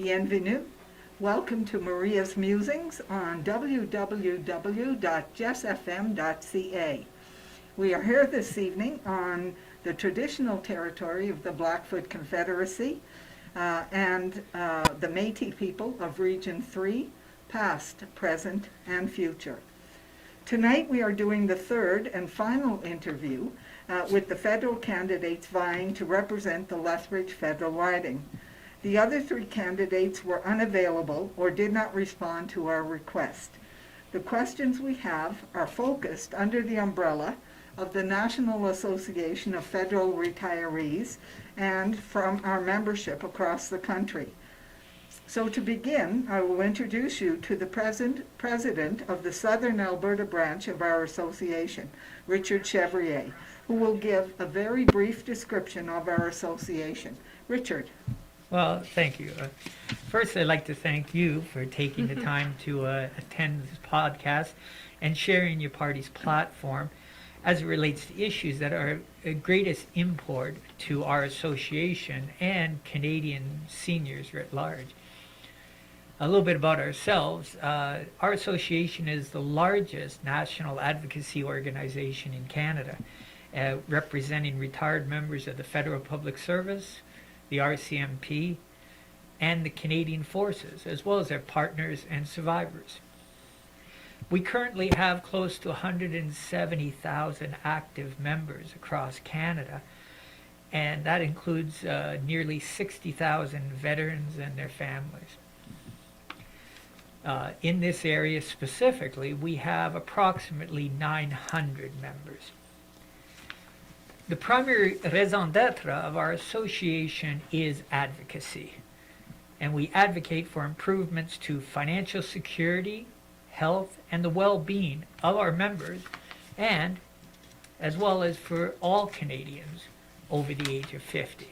Bienvenue. Welcome to Maria's Musings on www.jessfm.ca. We are here this evening on the traditional territory of the Blackfoot Confederacy and the Métis people of Region 3, past, present, and future. Tonight we are doing the third and final interview with the federal candidates vying to represent the Lethbridge federal riding. The other three candidates were unavailable or did not respond to our request. The questions we have are focused under the umbrella of the National Association of Federal Retirees and from our membership across the country. So to begin, I will introduce you to the president of the Southern Alberta branch of our association, Richard Chevrier, who will give a very brief description of our association. Richard. Well, thank you. First, I'd like to thank you for taking the time to attend this podcast and sharing your party's platform as it relates to issues that are of greatest import to our association and Canadian seniors writ large. A little bit about ourselves. Our association is the largest national advocacy organization in Canada, representing retired members of the Federal Public Service, the RCMP, and the Canadian Forces, as well as their partners and survivors. We currently have close to 170,000 active members across Canada, and that includes nearly 60,000 veterans and their families. In this area specifically, we have approximately 900 members. The primary raison d'etre of our association is advocacy, and we advocate for improvements to financial security, health, and the well-being of our members, and as well as for all Canadians over the age of 50.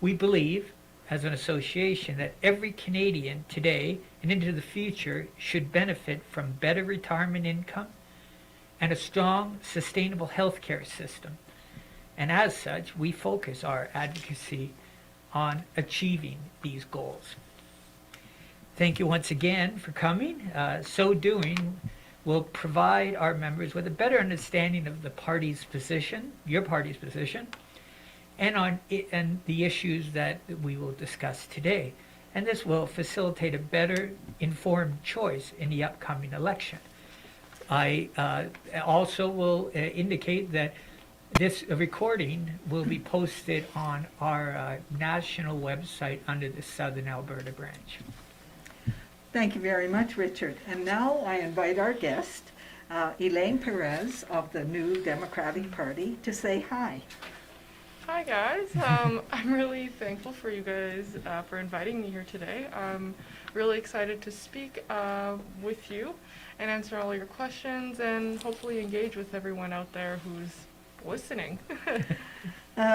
We believe, as an association, that every Canadian today and into the future should benefit from better retirement income and a strong, sustainable healthcare system. And as such, we focus our advocacy on achieving these goals. Thank you once again for coming. So doing will provide our members with a better understanding of the party's position, your party's position, and the issues that we will discuss today. And this will facilitate a better informed choice in the upcoming election. I also will indicate that this recording will be posted on our national website under the Southern Alberta branch. Thank you very much, Richard. And now I invite our guest, Elaine Perez of the New Democratic Party, to say hi. Hi guys, I'm really thankful for you guys for inviting me here today. I'm really excited to speak with you and answer all your questions and hopefully engage with everyone out there who's listening.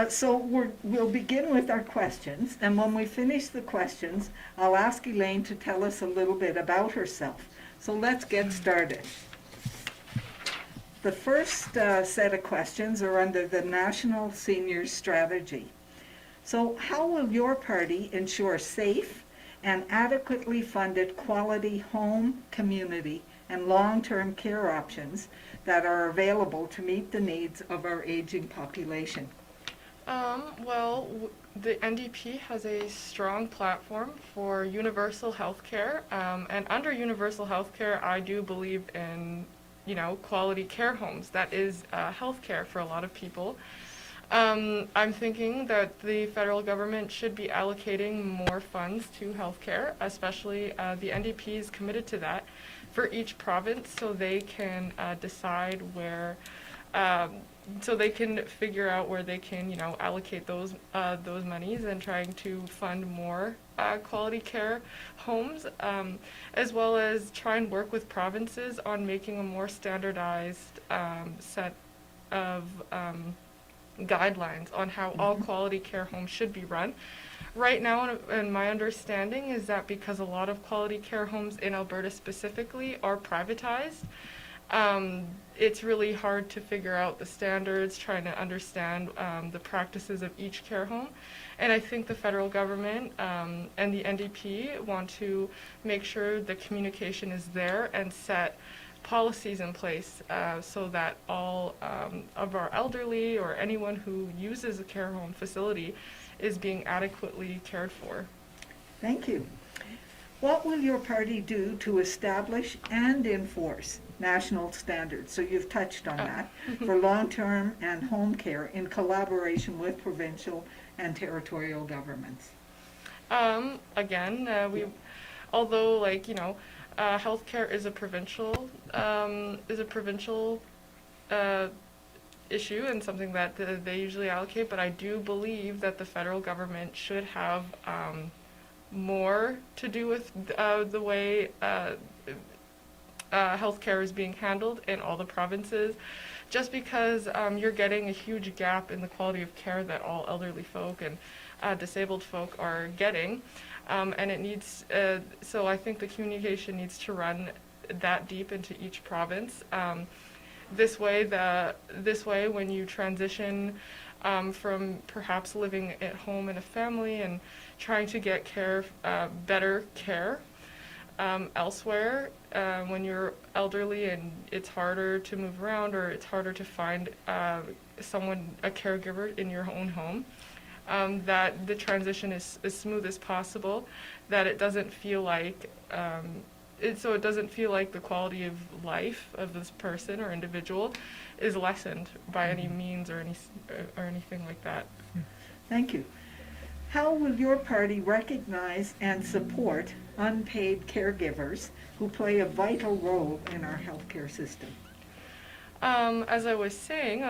So we'll begin with our questions, and when we finish the questions, I'll ask Elaine to tell us a little bit about herself. So let's get started. The first set of questions are under the National Seniors Strategy. So how will your party ensure safe and adequately funded quality home, community, and long-term care options that are available to meet the needs of our aging population? The NDP has a strong platform for universal health care, and under universal health care, I do believe in quality care homes. That is health care for a lot of people. I'm thinking that the federal government should be allocating more funds to health care, especially the NDP is committed to that for each province, so they can decide where, so they can figure out where they can, allocate those monies and trying to fund more quality care homes, as well as try and work with provinces on making a more standardized set of guidelines on how all quality care homes should be run. Right now, and my understanding is that because a lot of quality care homes in Alberta specifically are privatized, It's really hard to figure out the standards, trying to understand the practices of each care home. And I think the federal government and the NDP want to make sure the communication is there and set policies in place so that all of our elderly or anyone who uses a care home facility is being adequately cared for. Thank you. What will your party do to establish and enforce national standards? So you've touched on that, for long-term and home care in collaboration with provincial and territorial governments. Again, although, like, healthcare is a provincial issue and something that they usually allocate, but I do believe that the federal government should have more to do with the way healthcare is being handled in all the provinces, just because you're getting a huge gap in the quality of care that all elderly folk and disabled folk are getting. And it needs, so I think the communication needs to run that deep into each province. This way, when you transition from perhaps living at home in a family and trying to get care, better care elsewhere, when you're elderly and it's harder to move around or it's harder to find a caregiver in your own home, that the transition is as smooth as possible, that it doesn't feel like it doesn't feel like the quality of life of this person or individual is lessened by any means or anything like that. Thank you. How will your party recognize and support unpaid caregivers who play a vital role in our healthcare system? As I was saying,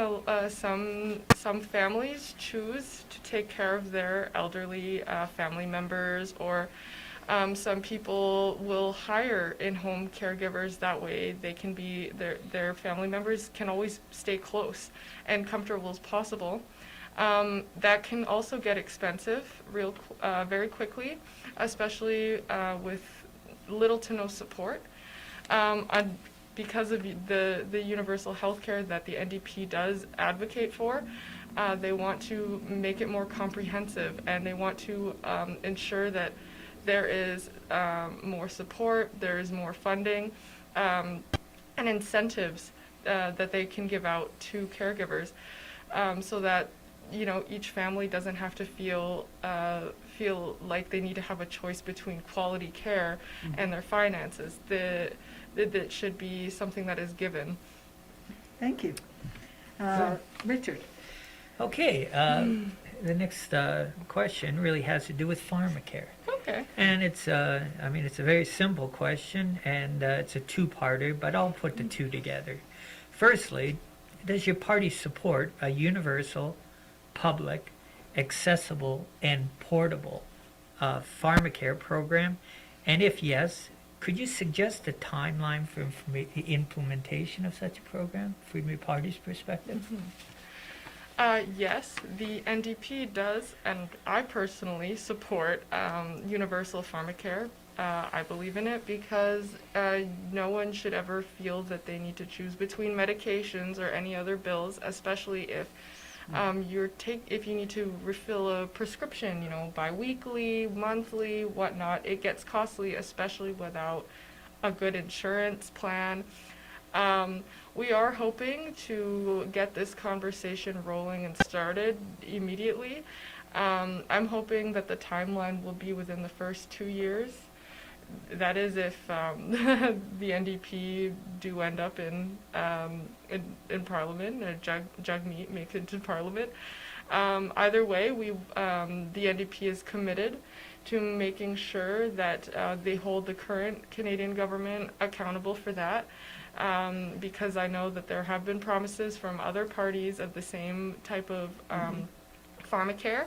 some families choose to take care of their elderly family members, or some people will hire in-home caregivers. That way they can be, their family members can always stay close and comfortable as possible. That can also get expensive very quickly, especially with little to no support. Because of the universal health care that the NDP does advocate for, they want to make it more comprehensive, and they want to ensure that there is more support, there is more funding, and incentives that they can give out to caregivers, so that each family doesn't have to feel like they need to have a choice between quality care and their finances. That should be something that is given. Thank you. Richard. Okay, the next question really has to do with pharmacare. Okay. And it's a very simple question, and it's a two-parter, but I'll put the two together. Firstly, does your party support a universal, public, accessible, and portable pharmacare program? And if yes, could you suggest a timeline for the implementation of such a program from your party's perspective? Yes, the NDP does, and I personally support universal pharmacare. I believe in it because no one should ever feel that they need to choose between medications or any other bills, especially if if you need to refill a prescription, bi-weekly, monthly, whatnot. It gets costly, especially without a good insurance plan. We are hoping to get this conversation rolling and started immediately. I'm hoping that the timeline will be within the first 2 years. That is if the NDP do end up in Parliament, jug meat makes it to Parliament. Either way, the NDP is committed to making sure that they hold the current Canadian government accountable for that, because I know that there have been promises from other parties of the same type of pharmacare,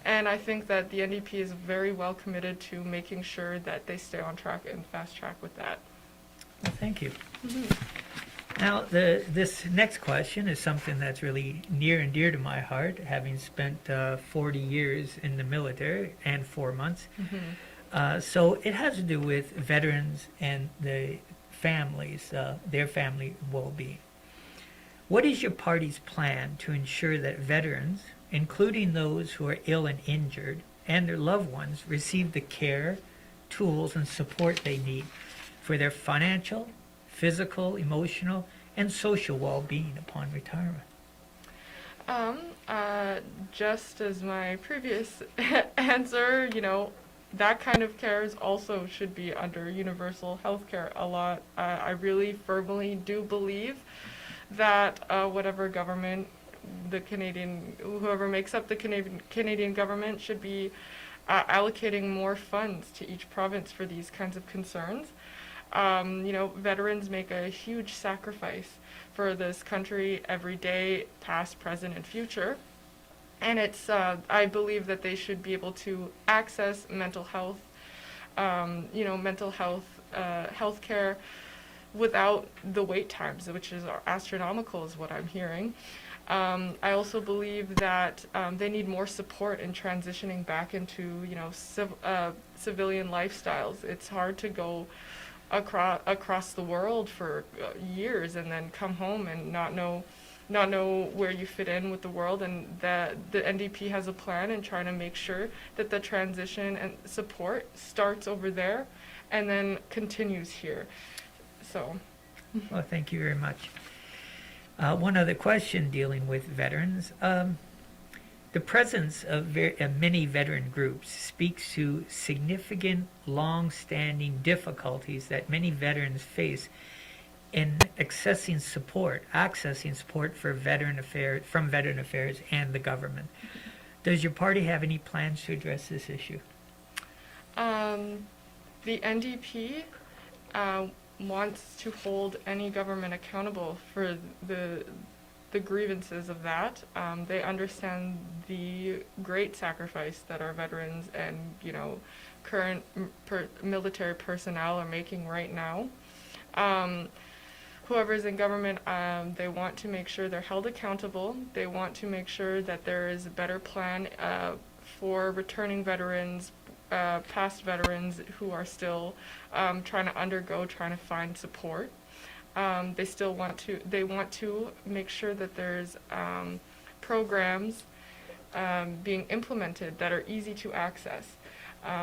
and I think that the NDP is very well committed to making sure that they stay on track and fast track with that. Well, thank you. Now, this next question is something that's really near and dear to my heart, having spent 40 years in the military and 4 months. So it has to do with veterans and the families, their family well-being. What is your party's plan to ensure that veterans, including those who are ill and injured, and their loved ones, receive the care, tools, and support they need for their financial, physical, emotional, and social well-being upon retirement? Just as my previous answer, that kind of care is also should be under universal health care a lot. I really firmly do believe that whatever government, whoever makes up the Canadian government should be allocating more funds to each province for these kinds of concerns. Veterans make a huge sacrifice for this country every day, past, present, and future. And I believe that they should be able to access mental health, health care without the wait times, which is astronomical, is what I'm hearing. I also believe that they need more support in transitioning back into, civilian lifestyles. It's hard to go across the world for years and then come home and not know where you fit in with the world, and the NDP has a plan in trying to make sure that the transition and support starts over there and then continues here. So. Well, thank you very much. One other question dealing with veterans. The presence of many veteran groups speaks to significant, long-standing difficulties that many veterans face in accessing support for veteran affairs and the government. Does your party have any plans to address this issue? The NDP wants to hold any government accountable for the grievances of that. They understand the great sacrifice that our veterans and current military personnel are making right now. Whoever's in government, they want to make sure they're held accountable. They want to make sure that there is a better plan for returning veterans, past veterans who are still trying to find support. They want to make sure that there's programs being implemented that are easy to access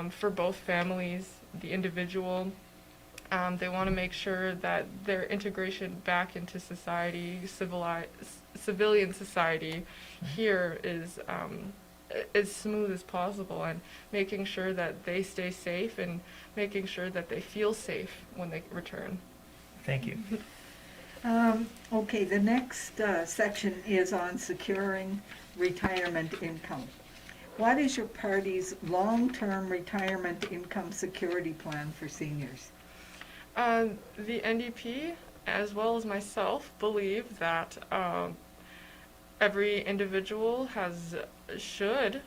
for both families, the individual. They want to make sure that their integration back into society, civilian society here is as smooth as possible, and making sure that they stay safe and making sure that they feel safe when they return. Thank you. Okay, the next section is on securing retirement income. What is your party's long-term retirement income security plan for seniors? The NDP, as well as myself, believe that every individual should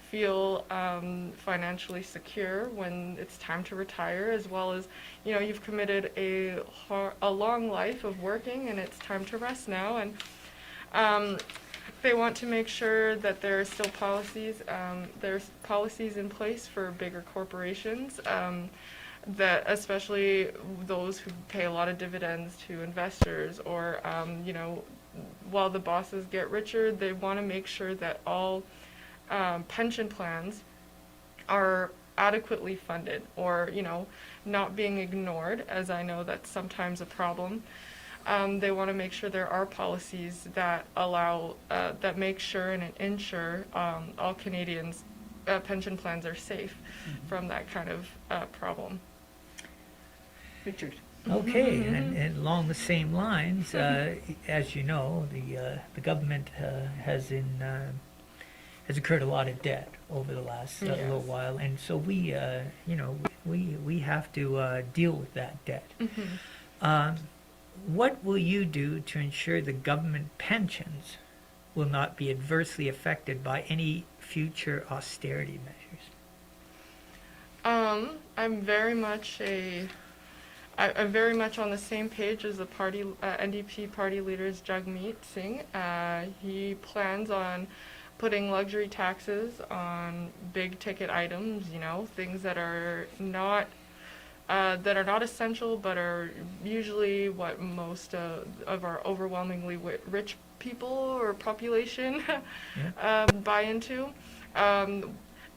feel financially secure when it's time to retire, as well as, you've committed a long life of working and it's time to rest now. And they want to make sure that there are still there's policies in place for bigger corporations, that especially those who pay a lot of dividends to investors, or while the bosses get richer, they want to make sure that all pension plans are adequately funded, or not being ignored, as I know that's sometimes a problem. They want to make sure there are policies that allow that make sure and ensure all Canadians' pension plans are safe from that kind of problem. Richard. Okay, and along the same lines, as you know, the government has incurred a lot of debt over the last little while, and so we have to deal with that debt. What will you do to ensure the government pensions will not be adversely affected by any future austerity measures? I'm very much on the same page as the party NDP party leader's Jagmeet Singh. He plans on putting luxury taxes on big ticket items, things that are not that are not essential but are usually what most of our overwhelmingly rich people or population buy into.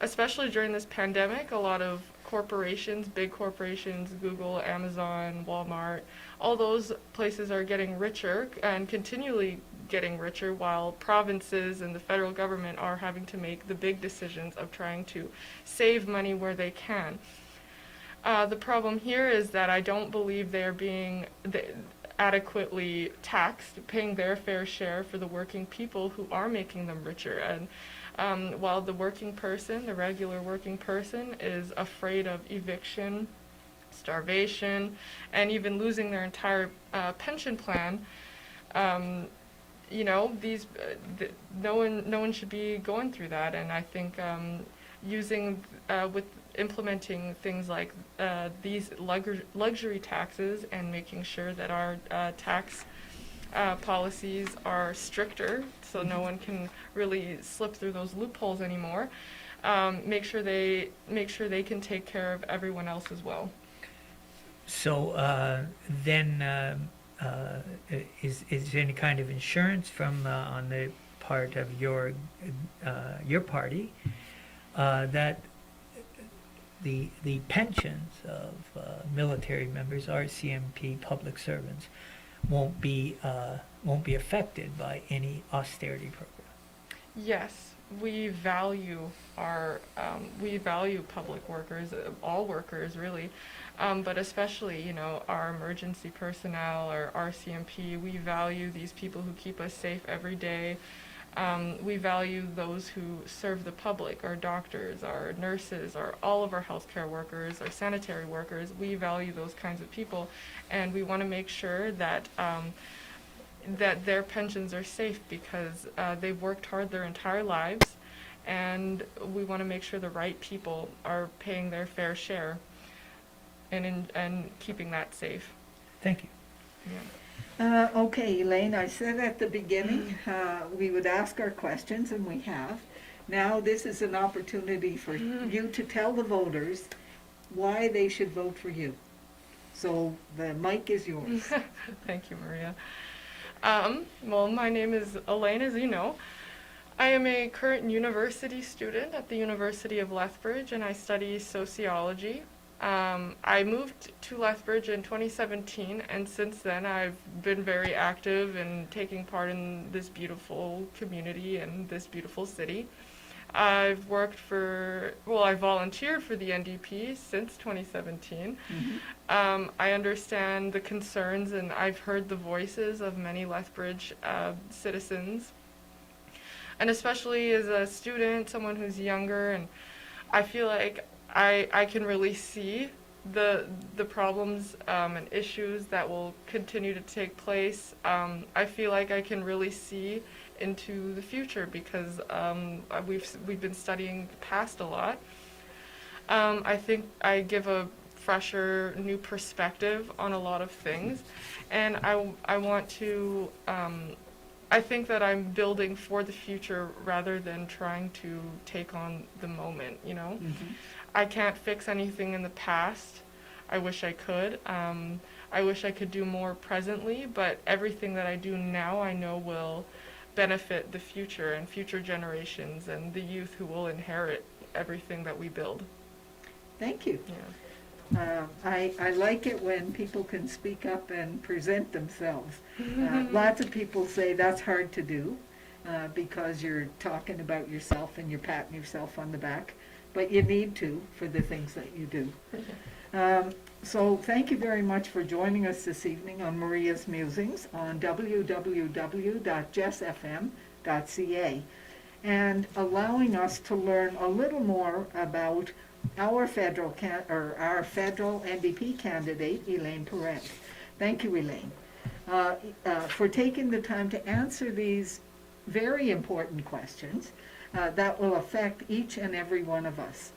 Especially during this pandemic, a lot of corporations, big corporations, Google, Amazon, Walmart, all those places are getting richer and continually getting richer, while provinces and the federal government are having to make the big decisions of trying to save money where they can. The problem here is that I don't believe they're being adequately taxed, paying their fair share for the working people who are making them richer. And while the working person, the regular working person, is afraid of eviction, starvation, and even losing their entire pension plan, no one should be going through that. And I think with implementing things like these luxury taxes and making sure that our tax policies are stricter, so no one can really slip through those loopholes anymore. Make sure they can take care of everyone else as well. So then, is there any kind of insurance from on the part of your party that the pensions of military members, RCMP public servants, won't be affected by any austerity program? Yes, we value public workers, all workers really, but especially our emergency personnel, our RCMP. We value these people who keep us safe every day. We value those who serve the public, our doctors, our nurses, all of our healthcare workers, our sanitary workers. We value those kinds of people, and we want to make sure that that their pensions are safe, because they've worked hard their entire lives, and we want to make sure the right people are paying their fair share and keeping that safe. Thank you. Yeah. Okay, Elaine, I said at the beginning we would ask our questions, and we have. Now this is an opportunity for you to tell the voters why they should vote for you. So the mic is yours. Thank you, Maria. Well, my name is Elaine, as you know. I am a current university student at the University of Lethbridge, and I study sociology. I moved to Lethbridge in 2017, and since then I've been very active in taking part in this beautiful community and this beautiful city. I volunteered for the NDP since 2017. Mm-hmm. I understand the concerns, and I've heard the voices of many Lethbridge citizens, and especially as a student, someone who's younger, and I feel like I can really see the problems and issues that will continue to take place. I feel like I can really see into the future, because we've been studying the past a lot. I think I give a fresher, new perspective on a lot of things, and I want to. I think that I'm building for the future rather than trying to take on the moment. Mm-hmm. I can't fix anything in the past. I wish I could. I wish I could do more presently, but everything that I do now I know will benefit the future and future generations and the youth who will inherit everything that we build. Thank you. Yeah. I like it when people can speak up and present themselves. Lots of people say that's hard to do because you're talking about yourself and you're patting yourself on the back, but you need to for the things that you do. So thank you very much for joining us this evening on Maria's Musings on www.jessfm.ca and allowing us to learn a little more about our federal NDP candidate, Elaine Parent. Thank you, Elaine, for taking the time to answer these very important questions that will affect each and every one of us.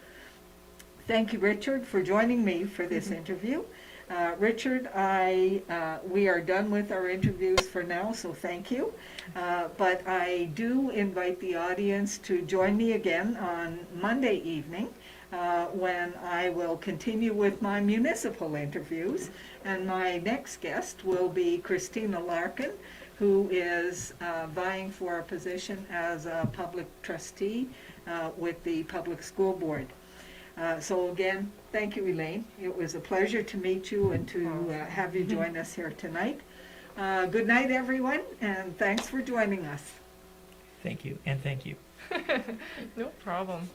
Thank you, Richard, for joining me for this interview. Richard, we are done with our interviews for now, so thank you. But I do invite the audience to join me again on Monday evening when I will continue with my municipal interviews. And my next guest will be Christina Larkin, who is vying for a position as a public trustee with the Public School Board. So again, thank you, Elaine. It was a pleasure to meet you and to have you join us here tonight. Good night, everyone, and thanks for joining us. Thank you, and thank you. No problem.